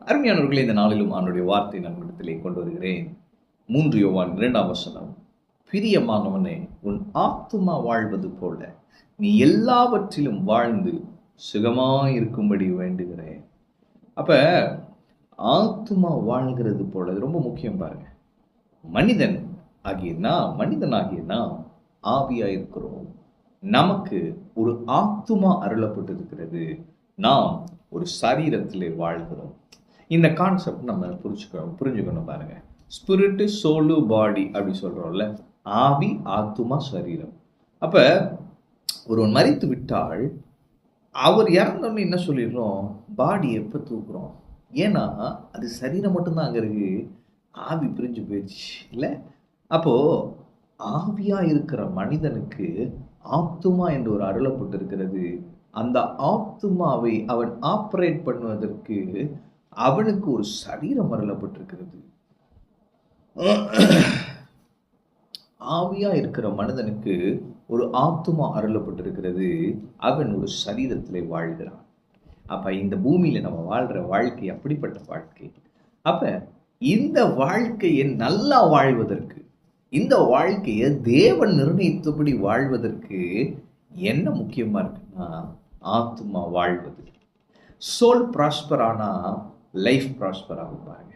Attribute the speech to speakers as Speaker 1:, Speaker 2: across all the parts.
Speaker 1: அருமையானவர்களே, இந்த நாளிலும் அவனுடைய வார்த்தை நம்மிடத்திலே கொண்டு வருகிறேன். 3 யோவான் 2ஆம் வசனம். பிரியமானவனே, உன் ஆத்துமா வாழ்வது போல நீ எல்லாவற்றிலும் வாழ்ந்து சுகமாயிருக்கும்படி வேண்டுகிறேன். அப்ப ஆத்துமா வாழ்கிறது போல, அது ரொம்ப முக்கியம் பாருங்க. மனிதனாகிய நாம் ஆவியாயிருக்கிறோம். நமக்கு ஒரு ஆத்துமா அருளப்பட்டிருக்கிறது. நாம் ஒரு சரீரத்திலே வாழ்கிறோம். இந்த கான்செப்ட் நம்ம புரிஞ்சுக்கணும் பாருங்க. ஸ்பிரிட், சோலு, பாடி அப்படி சொல்றோம்ல, ஆவி, ஆத்துமா, சரீரம். அப்ப ஒருவன் மரித்து விட்டால் அவர் இறந்தோன்னு என்ன சொல்லிடுறோம்? பாடி எப்போ தூக்குறோம்? ஏன்னா அது சரீரம் மட்டும்தான் அங்கே இருக்கு, ஆவி பிரிஞ்சு போயிடுச்சு இல்லை? அப்போ ஆவியா இருக்கிற மனிதனுக்கு ஆத்துமா என்று ஒரு அருளப்பட்டிருக்கிறது. அந்த ஆத்துமாவை அவன் ஆப்ரேட் பண்ணுவதற்கு அவனுக்கு ஒரு சரீரம் அருளப்பட்டிருக்கிறது. ஆவியா இருக்கிற மனிதனுக்கு ஒரு ஆத்துமா அருளப்பட்டிருக்கிறது. அவன் ஒரு சரீரத்திலே வாழ்கிறான். அப்ப இந்த பூமியில நம்ம வாழ்ற வாழ்க்கை அப்படிப்பட்ட வாழ்க்கை. அப்ப இந்த வாழ்க்கையை நல்லா வாழ்வதற்கு, இந்த வாழ்க்கையை தேவன் நிர்ணயித்தபடி வாழ்வதற்கு என்ன முக்கியமா இருக்குன்னா, ஆத்துமா வாழ்வது. சோல் ப்ராஸ்பர் ஆனா லைஃப் ப்ராஸ்பர் ஆகும் பாருங்க.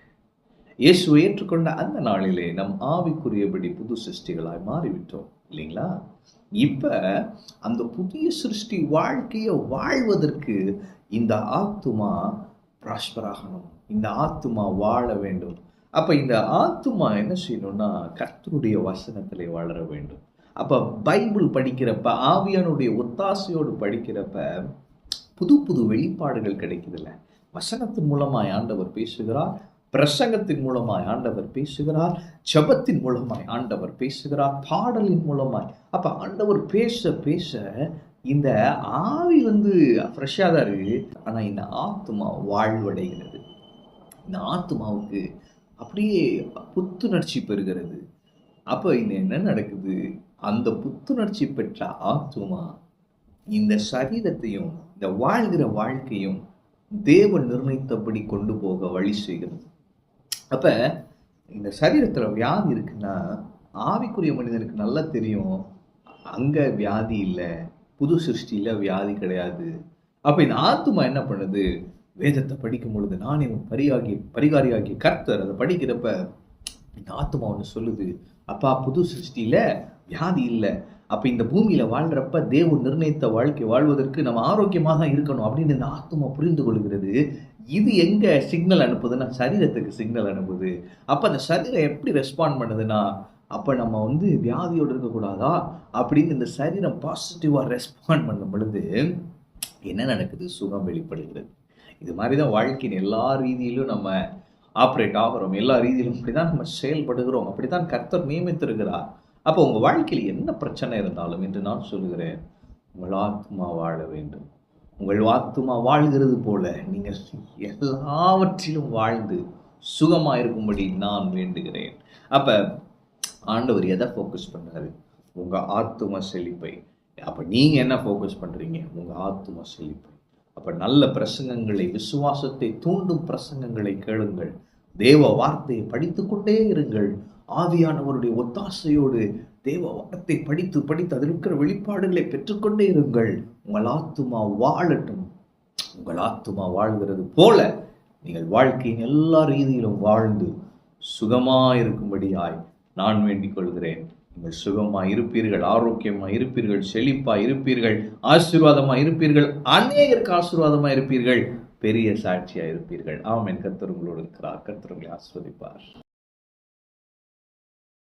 Speaker 1: இயேசுவை ஏற்றுக்கொண்ட அந்த நாளிலே நம் ஆவிக்குரியபடி புது சிருஷ்டிகளாய் மாறிவிட்டோம் இல்லைங்களா? இப்ப அந்த புதிய சிருஷ்டி வாழ்க்கையை வாழ்வதற்கு இந்த ஆத்துமா ப்ராஸ்பர் ஆகணும். இந்த ஆத்துமா வாழ வேண்டும். அப்ப இந்த ஆத்துமா என்ன செய்யணும்னா, கர்த்தருடைய வசனத்திலே வளர வேண்டும். அப்ப பைபிள் படிக்கிறப்ப, ஆவியானுடைய ஒத்தாசையோடு படிக்கிறப்ப புது புது வெளிப்பாடுகள் கிடைக்குதுல்ல. வசனத்தின் மூலமாய் ஆண்டவர் பேசுகிறார், பிரசங்கத்தின் மூலமாய் ஆண்டவர் பேசுகிறார், ஜெபத்தின் மூலமாய் ஆண்டவர் பேசுகிறார், பாடலின் மூலமாய். அப்ப ஆண்டவர் பேச பேச இந்த ஆவி ஃப்ரெஷ்ஷாக தான் இருக்கு. ஆனா இந்த ஆத்துமா வாழ்வடைகிறது. இந்த ஆத்துமாவுக்கு அப்படியே புத்துணர்ச்சி பெறுகிறது. அப்ப இங்க என்ன நடக்குது? அந்த புத்துணர்ச்சி பெற்ற ஆத்துமா இந்த சரீரத்தையும் இந்த வாழ்கிற வாழ்க்கையும் தேவன் நிர்ணயித்தபடி கொண்டு போக வழி செய்கிறது. அப்ப இந்த சரீரத்துல வியாதி இருக்குன்னா, ஆவிக்குரிய மனிதனுக்கு நல்லா தெரியும், அங்க வியாதி இல்லை, புது சிருஷ்டியில வியாதி கிடையாது. அப்ப இந்த ஆத்துமா என்ன பண்ணுது? வேதத்தை படிக்கும் பொழுது, நானே பரிகாரியாகிய கர்த்தர் அதை படிக்கிறப்ப இந்த ஆத்துமா ஒன்று சொல்லுது, அப்பா புது சிருஷ்டியில வியாதி இல்லை. அப்ப இந்த பூமியில வாழ்றப்ப தேவன் நிர்ணயித்த வாழ்க்கை வாழ்வதற்கு நம்ம ஆரோக்கியமாக தான் இருக்கணும் அப்படின்னு இந்த ஆத்துமா புரிந்து கொள்கிறது. இது எங்க சிக்னல் அனுப்புதுன்னா, சரீரத்துக்கு சிக்னல் அனுப்புது. அப்ப அந்த சரீரம் எப்படி ரெஸ்பாண்ட் பண்ணுதுன்னா, அப்ப நம்ம வியாதியோடு இருக்கக்கூடாதா அப்படின்னு இந்த சரீரம் பாசிட்டிவா ரெஸ்பாண்ட் பண்ணும் பொழுது என்ன நடக்குது? சுகம் வெளிப்படுகிறது. இது மாதிரிதான் வாழ்க்கையின் எல்லா ரீதியிலும் நம்ம ஆப்ரேட் ஆகிறோம். எல்லா ரீதியிலும் அப்படிதான் நம்ம செயல்படுகிறோம். அப்படித்தான் கர்த்தர் நியமித்திருக்கிறார். அப்போ உங்க வாழ்க்கையில் என்ன பிரச்சனை இருந்தாலும் என்று நான் சொல்லுகிறேன், உங்கள் ஆத்துமா வாழ வேண்டும். உங்கள் ஆத்துமா வாழ்கிறது போல நீங்கள் எல்லாவற்றிலும் வாழ்ந்து சுகமாயிருக்கும்படி நான் வேண்டுகிறேன். அப்ப ஆண்டவர் எதை ஃபோக்கஸ் பண்றாரு? உங்க ஆத்தும செழிப்பை. அப்ப நீங்க என்ன ஃபோக்கஸ் பண்றீங்க? உங்க ஆத்தும செழிப்பை. அப்ப நல்ல பிரசங்கங்களை, விசுவாசத்தை தூண்டும் பிரசங்கங்களை கேளுங்கள். தேவ வார்த்தையை படித்துக்கொண்டே இருங்கள். ஆவியானவருடைய ஒத்தாசையோடு தேவ வார்த்தை படித்து படித்து அதில் இருக்கிற வெளிப்பாடுகளை பெற்றுக்கொண்டே இருங்கள். உங்கள் ஆத்துமா வாழட்டும். உங்கள் ஆத்துமா வாழ்கிறது போல நீங்கள் வாழ்க்கையின் எல்லா ரீதியிலும் வாழ்ந்து சுகமாயிருக்கும்படியாய் நான் வேண்டிக் கொள்கிறேன். நீங்கள் சுகமாய் இருப்பீர்கள், ஆரோக்கியமாய் இருப்பீர்கள், செழிப்பாய் இருப்பீர்கள், ஆசீர்வாதமாய் இருப்பீர்கள், அநேகருக்கு ஆசீர்வாதமாய் இருப்பீர்கள், பெரிய சாட்சியாய் இருப்பீர்கள். ஆமென். கர்த்தர் உங்களோடு இருக்கிறார். கர்த்தர் உங்களை ஆசீர்வதிப்பார்.